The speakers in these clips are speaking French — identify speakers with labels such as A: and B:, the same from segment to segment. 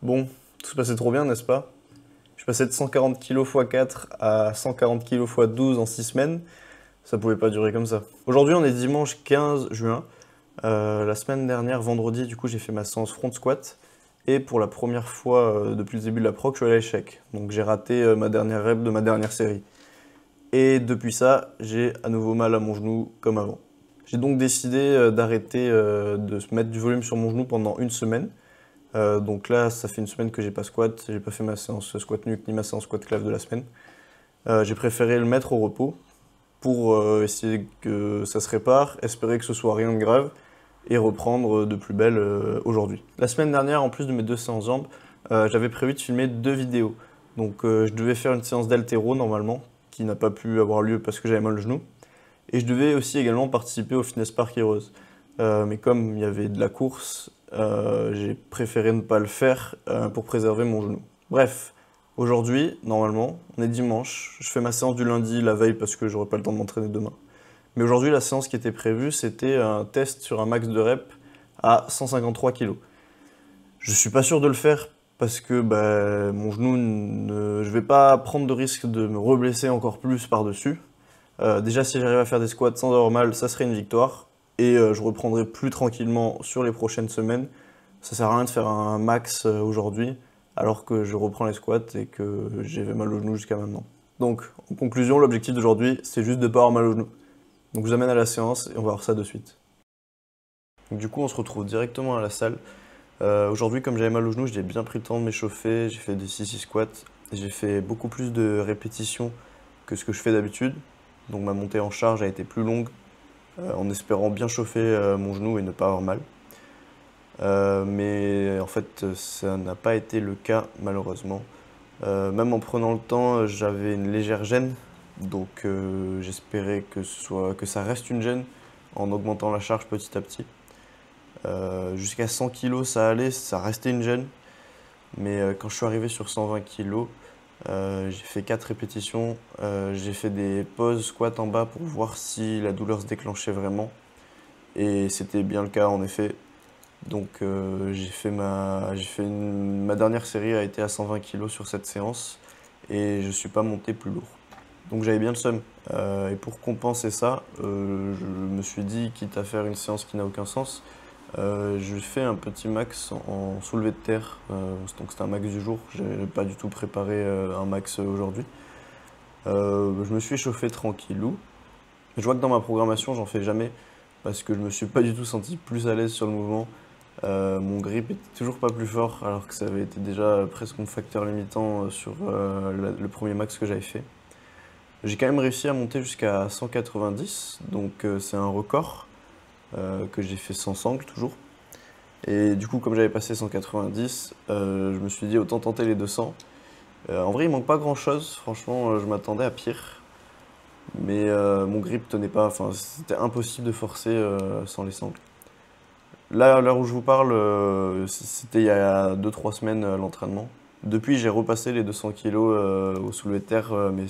A: Bon, tout se passait trop bien, n'est-ce pas? Je passais de 140 kg x 4 à 140 kg x 12 en 6 semaines. Ça pouvait pas durer comme ça. Aujourd'hui, on est dimanche 15 juin. La semaine dernière, vendredi, du coup, j'ai fait ma séance front squat. Et pour la première fois depuis le début de la prog, je suis allé à l'échec. Donc j'ai raté ma dernière rep de ma dernière série. Et depuis ça, j'ai à nouveau mal à mon genou comme avant. J'ai donc décidé d'arrêter de se mettre du volume sur mon genou pendant une semaine. Donc là, ça fait une semaine que j'ai pas squat, j'ai pas fait ma séance squat nuque ni ma séance squat clave de la semaine. J'ai préféré le mettre au repos pour essayer que ça se répare, espérer que ce soit rien de grave et reprendre de plus belle aujourd'hui. La semaine dernière, en plus de mes deux séances jambes, j'avais prévu de filmer deux vidéos. Donc je devais faire une séance d'haltéro normalement, qui n'a pas pu avoir lieu parce que j'avais mal au genou. Et je devais aussi également participer au Fitness Park Heroes. Mais comme il y avait de la course, j'ai préféré ne pas le faire pour préserver mon genou. Bref, aujourd'hui, normalement, on est dimanche. Je fais ma séance du lundi la veille parce que j'aurai pas le temps de m'entraîner demain. Mais aujourd'hui, la séance qui était prévue, c'était un test sur un max de rep à 153 kg. Je suis pas sûr de le faire parce que mon genou, je vais pas prendre de risque de me reblesser encore plus par-dessus. Déjà, si j'arrive à faire des squats sans avoir mal, ça serait une victoire. Et je reprendrai plus tranquillement sur les prochaines semaines. Ça sert à rien de faire un max aujourd'hui, alors que je reprends les squats et que j'avais mal au genou jusqu'à maintenant. Donc, en conclusion, l'objectif d'aujourd'hui, c'est juste de pas avoir mal au genou. Donc, je vous amène à la séance et on va voir ça de suite. Donc, du coup, on se retrouve directement à la salle. Aujourd'hui, comme j'avais mal au genou, j'ai bien pris le temps de m'échauffer. J'ai fait des 6 squats. J'ai fait beaucoup plus de répétitions que ce que je fais d'habitude. Donc, ma montée en charge a été plus longue, en espérant bien chauffer mon genou et ne pas avoir mal. Mais en fait, ça n'a pas été le cas malheureusement. Même en prenant le temps, j'avais une légère gêne, donc j'espérais que ça reste une gêne en augmentant la charge petit à petit. Jusqu'à 100 kg, ça allait, ça restait une gêne, mais quand je suis arrivé sur 120 kg, j'ai fait 4 répétitions, j'ai fait des pauses squat en bas pour voir si la douleur se déclenchait vraiment. Et c'était bien le cas en effet. Donc ma dernière série a été à 120 kg sur cette séance et je suis pas monté plus lourd. Donc j'avais bien le seum. Et pour compenser ça, je me suis dit, quitte à faire une séance qui n'a aucun sens, je fais un petit max en soulevé de terre. Donc c'était un max du jour. J'ai pas du tout préparé un max aujourd'hui. Je me suis échauffé tranquillou. Je vois que dans ma programmation, j'en fais jamais parce que je me suis pas du tout senti plus à l'aise sur le mouvement. Mon grip était toujours pas plus fort alors que ça avait été déjà presque mon facteur limitant sur le premier max que j'avais fait. J'ai quand même réussi à monter jusqu'à 190, donc c'est un record que j'ai fait sans sangle toujours. Et du coup, comme j'avais passé 190, je me suis dit autant tenter les 200. En vrai, il manque pas grand chose, franchement, je m'attendais à pire. Mais mon grip tenait pas, enfin c'était impossible de forcer sans les sangles. Là, à l'heure où je vous parle, c'était il y a 2-3 semaines l'entraînement. Depuis, j'ai repassé les 200 kilos au soulevé de terre, mais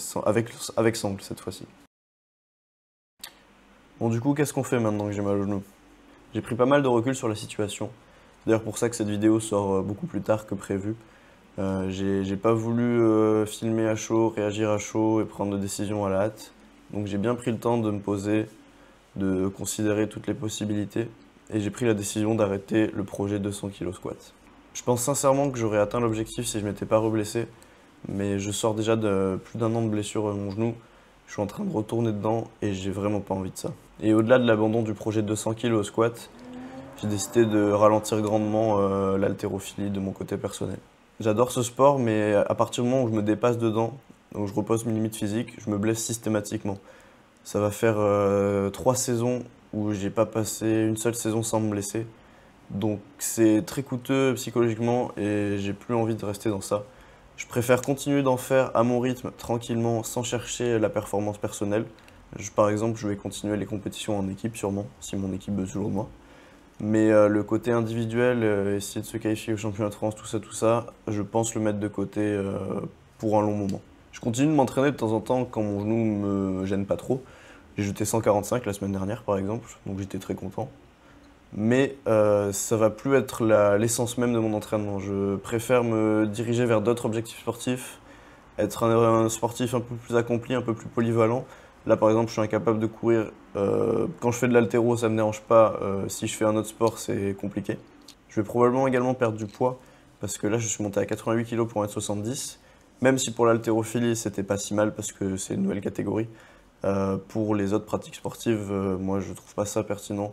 A: avec sangle cette fois-ci. Bon, du coup, qu'est-ce qu'on fait maintenant que j'ai mal au genou? J'ai pris pas mal de recul sur la situation. C'est d'ailleurs pour ça que cette vidéo sort beaucoup plus tard que prévu. J'ai pas voulu filmer à chaud, réagir à chaud et prendre de décisions à la hâte. Donc j'ai bien pris le temps de me poser, de considérer toutes les possibilités. Et j'ai pris la décision d'arrêter le projet 200 kg squat. Je pense sincèrement que j'aurais atteint l'objectif si je m'étais pas reblessé, mais je sors déjà de plus d'un an de blessure à mon genou, je suis en train de retourner dedans et j'ai vraiment pas envie de ça. Et au-delà de l'abandon du projet de 200 kg au squat, j'ai décidé de ralentir grandement l'haltérophilie de mon côté personnel. J'adore ce sport, mais à partir du moment où je me dépasse dedans, où je repose mes limites physiques, je me blesse systématiquement. Ça va faire 3 saisons où j'ai pas passé une seule saison sans me blesser. Donc c'est très coûteux psychologiquement et j'ai plus envie de rester dans ça. Je préfère continuer d'en faire à mon rythme, tranquillement, sans chercher la performance personnelle. Par exemple, je vais continuer les compétitions en équipe sûrement, si mon équipe veut toujours de moi. Mais le côté individuel, essayer de se qualifier au championnat de France, tout ça, je pense le mettre de côté pour un long moment. Je continue de m'entraîner de temps en temps quand mon genou me gêne pas trop. J'ai jeté 145 la semaine dernière par exemple, donc j'étais très content. mais ça va plus être l'essence même de mon entraînement. Je préfère me diriger vers d'autres objectifs sportifs, être un sportif un peu plus accompli, un peu plus polyvalent. Là, par exemple, je suis incapable de courir. Quand je fais de l'haltéro, ça me dérange pas. Si je fais un autre sport, c'est compliqué. Je vais probablement également perdre du poids, parce que là, je suis monté à 88 kg pour 1m70. Même si pour l'haltérophilie, c'était pas si mal, parce que c'est une nouvelle catégorie. Pour les autres pratiques sportives, moi, je trouve pas ça pertinent.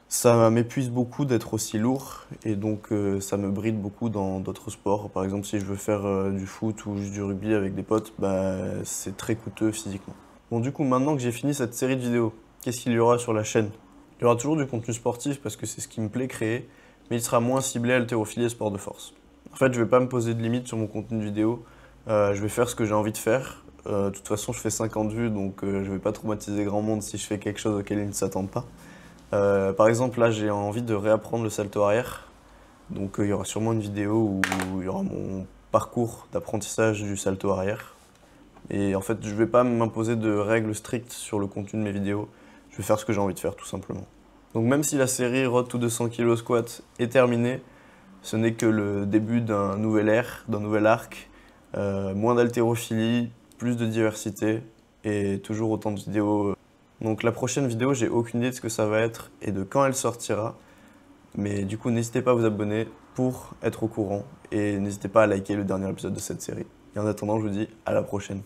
A: Ça m'épuise beaucoup d'être aussi lourd et donc ça me bride beaucoup dans d'autres sports. Par exemple, si je veux faire du foot ou juste du rugby avec des potes, bah, c'est très coûteux physiquement. Bon, du coup, maintenant que j'ai fini cette série de vidéos, qu'est-ce qu'il y aura sur la chaîne? Il y aura toujours du contenu sportif parce que c'est ce qui me plaît créer, mais il sera moins ciblé haltérophilie et sport de force. En fait, je vais pas me poser de limites sur mon contenu de vidéo. Je vais faire ce que j'ai envie de faire. De toute façon, je fais 50 vues, donc je vais pas traumatiser grand monde si je fais quelque chose auquel ils ne s'attendent pas. Par exemple, là, j'ai envie de réapprendre le salto arrière. Donc, il y aura sûrement une vidéo où il y aura mon parcours d'apprentissage du salto arrière. Et en fait, je vais pas m'imposer de règles strictes sur le contenu de mes vidéos. Je vais faire ce que j'ai envie de faire, tout simplement. Donc, même si la série Road to 200 kg squat est terminée, ce n'est que le début d'un nouvel ère, d'un nouvel arc. Moins d'haltérophilie, plus de diversité et toujours autant de vidéos. Donc la prochaine vidéo, j'ai aucune idée de ce que ça va être et de quand elle sortira. Mais du coup, n'hésitez pas à vous abonner pour être au courant et n'hésitez pas à liker le dernier épisode de cette série. Et en attendant, je vous dis à la prochaine.